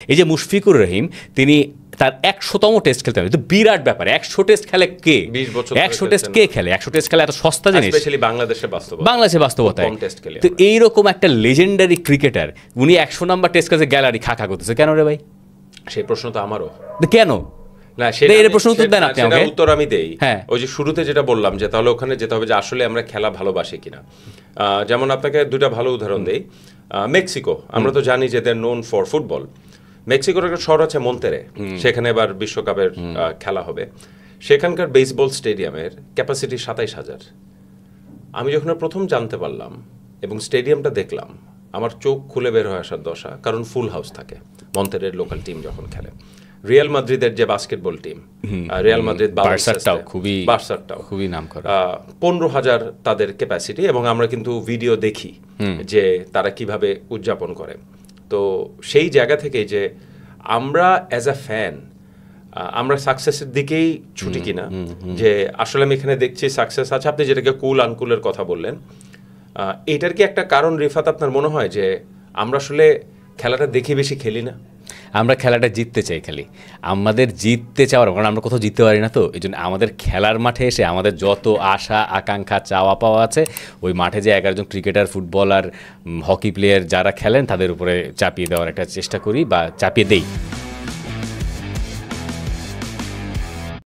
এই যে মুশফিকুর রহিম তিনি তার ১০০তম টেস্ট খেলতে হবে, তো বিরাট ব্যাপার। ১০০ টেস্ট খেলে কে? 20 বছর ১০০ টেস্ট কে খেলে? ১০০ টেস্ট খেলা এত সস্তা জিনিস, স্পেশালি বাংলাদেশের বাস্তবতায়। তো এইরকম একটা লেজেন্ডারি ক্রিকেটার উনি ১০০ নাম্বার টেস্ট কাজে গ্যালারি খা করতেছে কেন রে ভাই? সেই প্রশ্ন তো আমারও, কেন না এর প্রশ্ন উত্তর দেন আপনি আমাকে। উত্তর আমি দেই। হ্যাঁ, ওই যে শুরুতে যেটা বললাম যে তাহলে ওখানে যেতে হবে যে আসলে আমরা খেলা ভালোবাসি কিনা। যেমন আপনাকে দুইটা ভালো উদাহরণ দেই। মেক্সিকো, আমরা তো জানি যে দে আর নোন ফর ফুটবল। মেক্সিকোর একটা শহর আছে মন্তেরে, সেখানে এবার বিশ্বকাপের খেলা হবে। সেখানকার বেসবল স্টেডিয়ামের ক্যাপাসিটি ২৭,০০০। আমি যখন প্রথম জানতে পারলাম এবং স্টেডিয়ামটা দেখলাম, আমার চোখ খুলে বের হয়ে আসার দশা, কারণ ফুল হাউস থাকে মন্তেরের লোকাল টিম যখন খেলে। রিয়াল মাদ্রিদের যে বাস্কেটবল টিম, রিয়াল মাদ্রিদ বার্সাটাও খুবই নাম করা, ১৫,০০০ তাদের ক্যাপাসিটি, এবং আমরা কিন্তু ভিডিও দেখি যে তারা কিভাবে উদযাপন করে। তো সেই জায়গা থেকে যে আমরা অ্যাজ আ ফ্যান আমরা সাকসেসের দিকেই ছুটি কিনা, যে আসলে আমি এখানে দেখছি সাকসেস আছে। আপনি যেটাকে কুল আনকুলের কথা বললেন, এটার কি একটা কারণ রিফাত আপনার মনে হয় যে আমরা আসলে খেলাটা দেখে বেশি খেলি না? আমরা খেলাটা জিততে চাই, খালি আমাদের জিততে চাওয়ার, কারণ আমরা কোথাও জিততে পারি না। তো এই জন্য আমাদের খেলার মাঠে এসে আমাদের যত আশা আকাঙ্ক্ষা চাওয়া পাওয়া আছে, ওই মাঠে যে ১১ জন ক্রিকেটার, ফুটবলার, হকি প্লেয়ার যারা খেলেন তাদের উপরে চাপিয়ে দেওয়ার একটা চেষ্টা করি বা চাপিয়ে দেই।